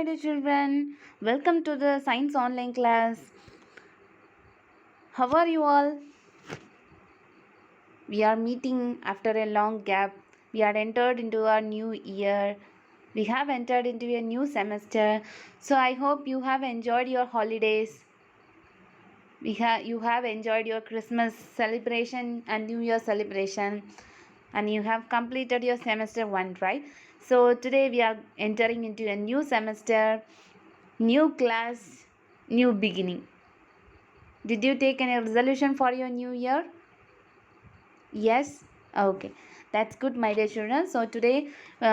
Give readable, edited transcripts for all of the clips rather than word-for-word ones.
dear children. Welcome to the science online class. How are you all? We are meeting after a long gap. We are entered into a new year. We have entered into a new semester. So I hope you have enjoyed your holidays. You have enjoyed your Christmas celebration and New Year celebration, and you have completed your semester 1, right? So today we are entering into a new semester, new class, new beginning. Did you take any resolution for your new year? Yes? Okay. That's good, my dear children. So today we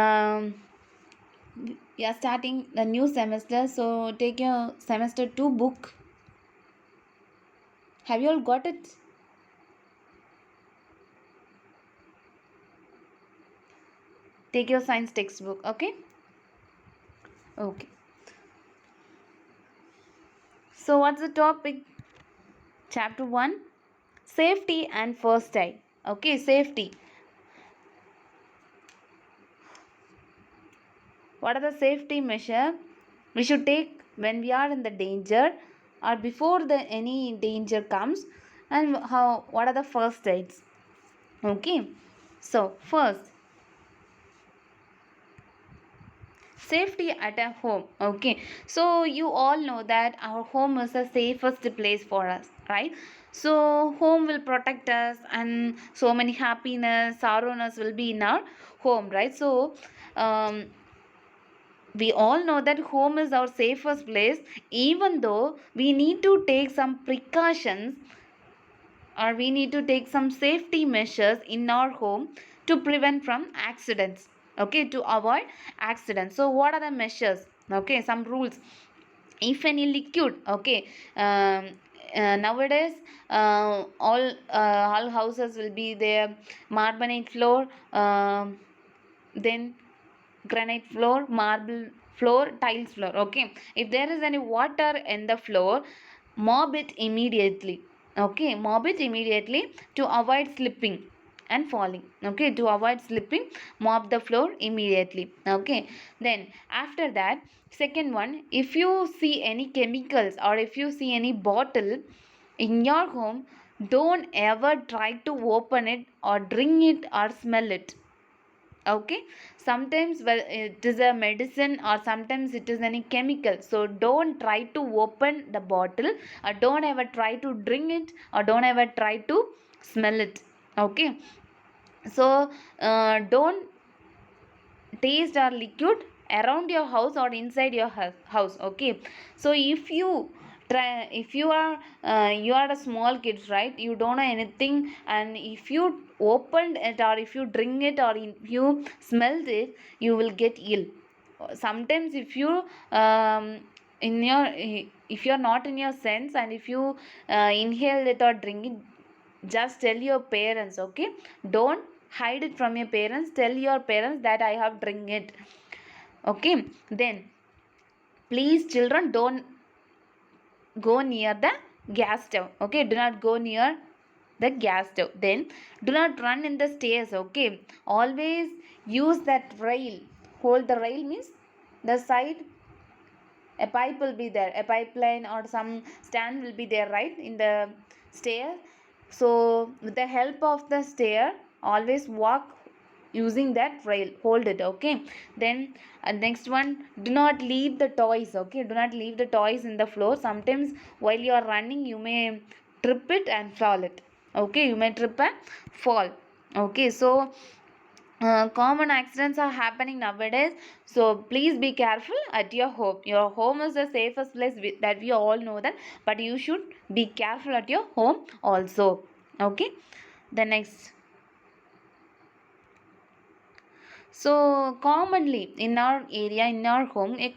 are starting the new semester. So take your semester 2 book. Have you all got it? Take your science textbook, okay? Okay. So what's the topic? Chapter 1, safety and first aid. Okay, safety. What are the safety measures we should take when we are in the danger or before the any danger comes, and what are the first aids? Okay, so first, safety at a home. Okay, so you all know that our home is the safest place for us, right? So home will protect us, and so many happiness, sorrowness will be in our home, right? So we all know that home is our safest place, even though we need to take some precautions, or we need to take some safety measures in our home to prevent from accidents. Okay, to avoid accidents. So what are the measures? Okay, some rules. If any liquid, okay, nowadays all houses will be there carbonate floor, then granite floor, marble floor, tiles floor. Okay, if there is any water in the floor, mop it immediately. Okay, mop it immediately to avoid slipping and falling. Okay, to avoid slipping, mop the floor immediately. Okay, then after that, second one, if you see any chemicals or if you see any bottle in your home, don't ever try to open it or drink it or smell it. Okay, sometimes, well, it is a medicine or sometimes it is any chemical, so don't try to open the bottle, or don't ever try to drink it, or don't ever try to smell it. Okay, so don't taste or liquid around your house or inside your house. Okay, so if you try, if you are a small kids, right, you don't know anything, and if you opened it or if you drink it or if you smelled it, you will get ill. Sometimes if you in your if you are not in your sense, and if you inhale it or drink it, just tell your parents. Okay, don't hide it from your parents, tell your parents that I have drink it. Okay, then please children, don't go near the gas stove. Okay, do not go near the gas stove. Then do not run in the stairs. Okay, always use that rail. Hold the rail means the side, a pipe will be there, a pipeline or some stand will be there, right, in the stair. So with the help of the stair, always walk using that rail, hold it. Okay, then next one, do not leave the toys. Okay, do not leave the toys in the floor. Sometimes while you are running, you may trip it and fall it. Okay, you may trip and fall. Okay, so common accidents are happening nowadays, so please be careful at your home. Your home is the safest place, that we all know that, but you should be careful at your home also. Okay, the next, so commonly in our area, in our home, a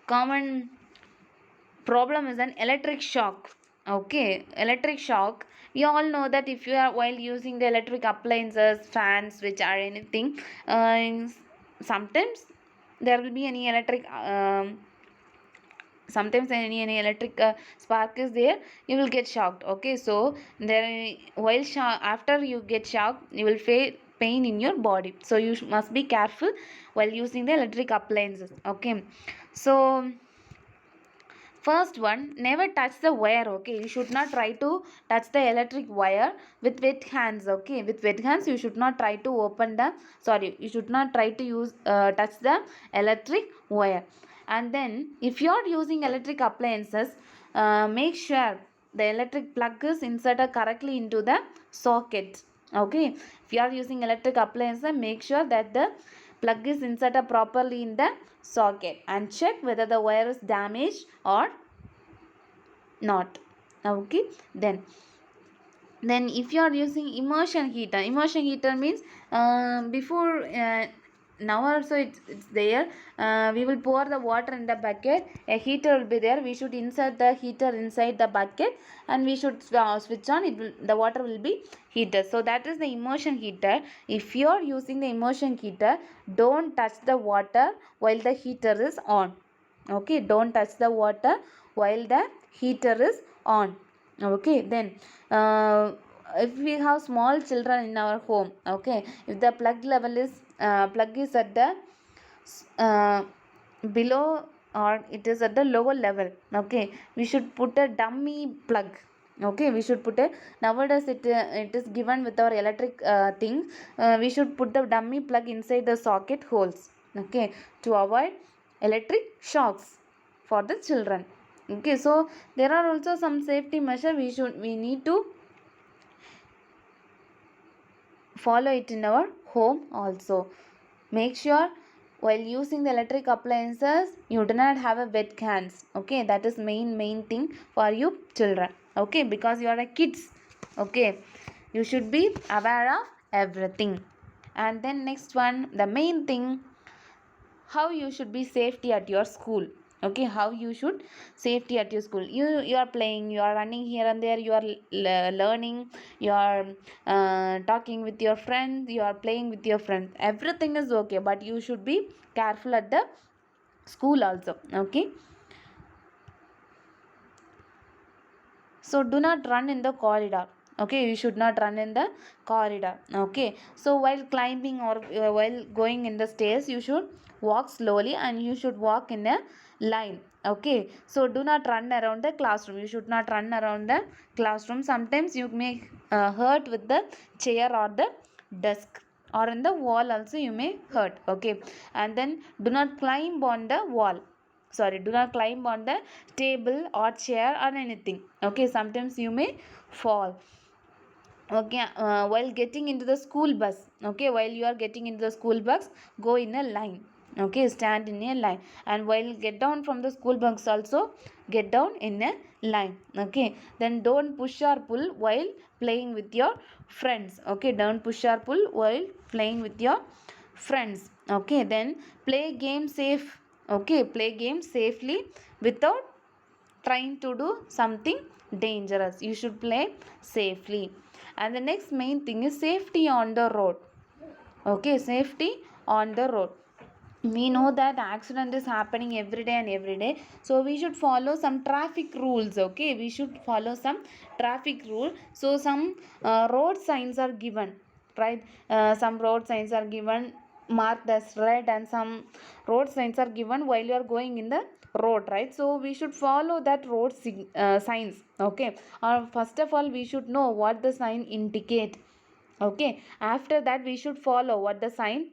common problem is an electric shock. Okay, electric shock, we all know that if you are while using the electric appliances, fans, which are anything, sometimes there will be any electric sometimes any electric spark is there, you will get shocked. Okay, so there, while after you get shocked, you will pain in your body. So you must be careful while using the electric appliances. Okay, so first one, never touch the wire. Okay, you should not try to touch the electric wire with wet hands. Okay, with wet hands you should not try to open the, sorry, you should not try to use touch the electric wire. And then if you are using electric appliances, make sure the electric plug is inserted correctly into the socket. Okay, if you are using electric appliances, make sure that the plug is inserted properly in the socket and check whether the wire is damaged or not. Okay, then if you are using immersion heater means before now also it's there, we will pour the water in the bucket, a heater will be there, we should insert the heater inside the bucket and we should switch on, the water will be heated. So that is the immersion heater. If you are using the immersion heater, don't touch the water while the heater is on. Okay, don't touch the water while the heater is on. Okay, then if we have small children in our home, okay, if the plug level is plug is at the below or it is at the lower level, okay, we should put a dummy plug. Okay, we should put a, nowadays it is given with our electric thing, we should put the dummy plug inside the socket holes, okay, to avoid electric shocks for the children. Okay, so there are also some safety measure we need to follow it in our home also. Make sure while using the electric appliances you do not have a wet hands. Okay, that is main thing for you children. Okay, because you are a kids. Okay, you should be aware of everything. And then next one, the main thing, how you should be safety at your school. Okay, how you should safety at your school. You are playing, you are running here and there, you are learning, you are talking with your friends, you are playing with your friends, everything is okay, but you should be careful at the school also. Okay, so do not run in the corridor. Okay, you should not run in the corridor. Okay, so while climbing or while going in the stairs, you should walk slowly and you should walk in a line. Okay, so do not run around the classroom, you should not run around the classroom. Sometimes you may hurt with the chair or the desk, or in the wall also you may hurt. Okay, and then do not climb on the wall, sorry, do not climb on the table or chair or anything. Okay, sometimes you may fall. Okay, while getting into the school bus, okay, while you are getting into the school bus, go in a line. Okay, stand in a line, and while get down from the school bus also, get down in a line. Okay, then don't push or pull while playing with your friends. Okay, don't push or pull while playing with your friends. Okay, then play game safe. Okay, play games safely without trying to do something dangerous. You should play safely. And the next main thing is safety on the road. Okay, safety on the road. We know that accident is happening every day and every day, so we should follow some traffic rules. Okay, we should follow some traffic rule. So some road signs are given, right? Some road signs are given marked as red, and some road signs are given while you are going in the road, right? So we should follow that road signs. Okay, first of all we should know what the sign indicate. Okay, after that we should follow what the sign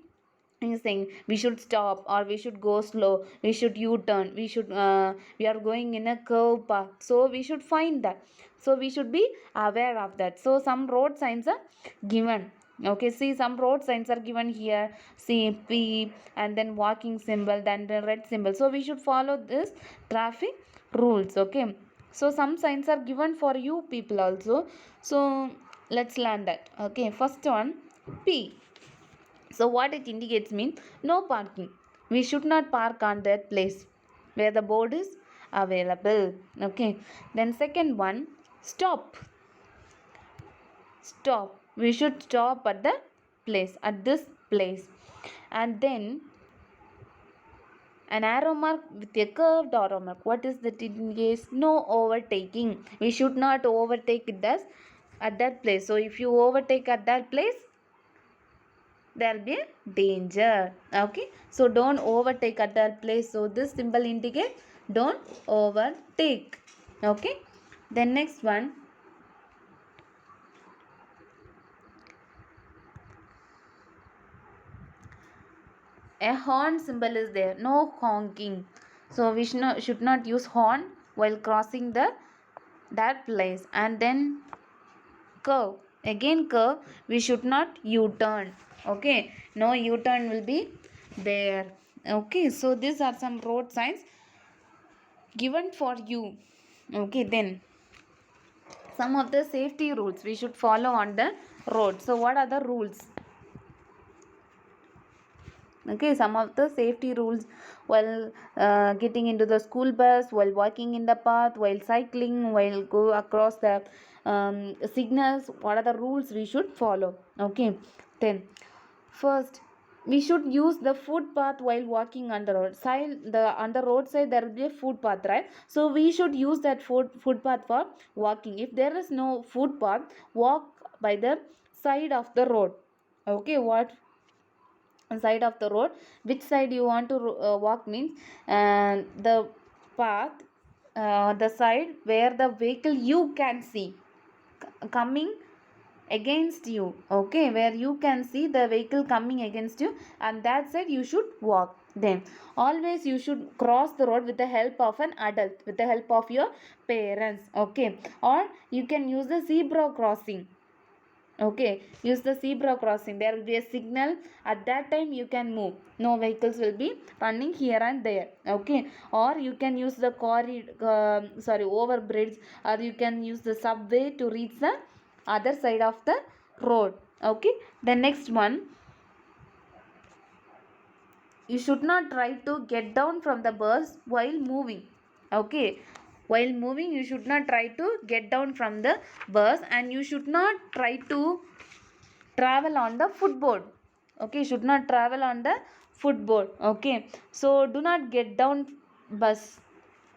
is saying. We should stop or we should go slow, we should u-turn, we should we are going in a curve path, so we should find that. So we should be aware of that. So some road signs are given. Okay, see, some road signs are given here, see P, and then walking symbol, then the red symbol. So we should follow this traffic rules. Okay, so some signs are given for you people also, so let's learn that. Okay, first one, P. So what it indicates means no parking. We should not park on that place where the board is available. Okay. Then second one, stop. Stop. We should stop at the place, at this place. And then an arrow mark with a curved arrow mark. What is that? It indicates no overtaking. We should not overtake it at that place. So if you overtake at that place, there will be a danger. Okay, so don't overtake at that place. So this symbol indicates don't overtake. Okay, then next one, a horn symbol is there, no honking. So we should not use horn while crossing that place. And then curve, again curve, we should not U-turn. Okay, no U-turn will be there. Okay, so these are some road signs given for you. Okay, then some of the safety rules we should follow on the road. So what are the rules? Okay, some of the safety rules while getting into the school bus, while walking in the path, while cycling, while go across the signals. What are the rules we should follow? Okay, then first we should use the footpath while walking on the road side. On the roadside there will be a footpath, right? So we should use that footpath for walking. If there is no footpath, walk by the side of the road. Okay, what side of the road, which side you want to walk means the path, the side where the vehicle you can see coming against you. Okay, where you can see the vehicle coming against you, and that side you should walk. Then always you should cross the road with the help of an adult, with the help of your parents. Okay, or you can use the zebra crossing. Okay, use the zebra crossing, there will be a signal. At that time you can move, no vehicles will be running here and there. Okay, or you can use the over bridge, or you can use the subway to reach the other side of the road. Okay, the next one, you should not try to get down from the bus while moving. Okay, while moving you should not try to get down from the bus, and you should not try to travel on the footboard. Okay, should not travel on the footboard. Okay, so do not get down bus.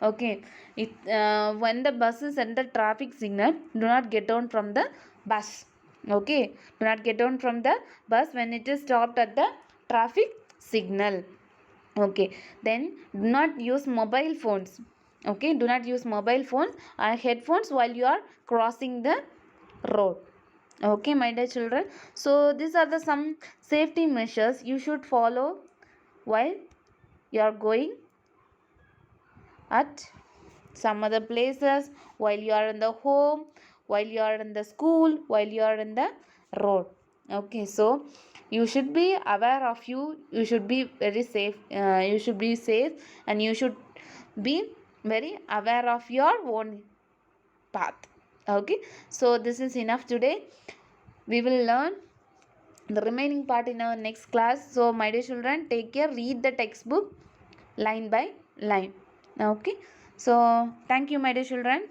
Okay, when the bus is at the traffic signal, do not get down from the bus. Okay, do not get down from the bus when it is stopped at the traffic signal. Okay, then do not use mobile phones. Okay, do not use mobile phones or headphones while you are crossing the road. Okay, my dear children, so these are the some safety measures you should follow while you are going at some other places, while you are in the home, while you are in the school, while you are in the road. Okay, so you should be aware of you should be very safe, you should be safe, and you should be very aware of your own path. Okay, so this is enough today. We will learn the remaining part in our next class. So my dear children, take care, read the textbook line by line. Okay, so thank you, my dear children.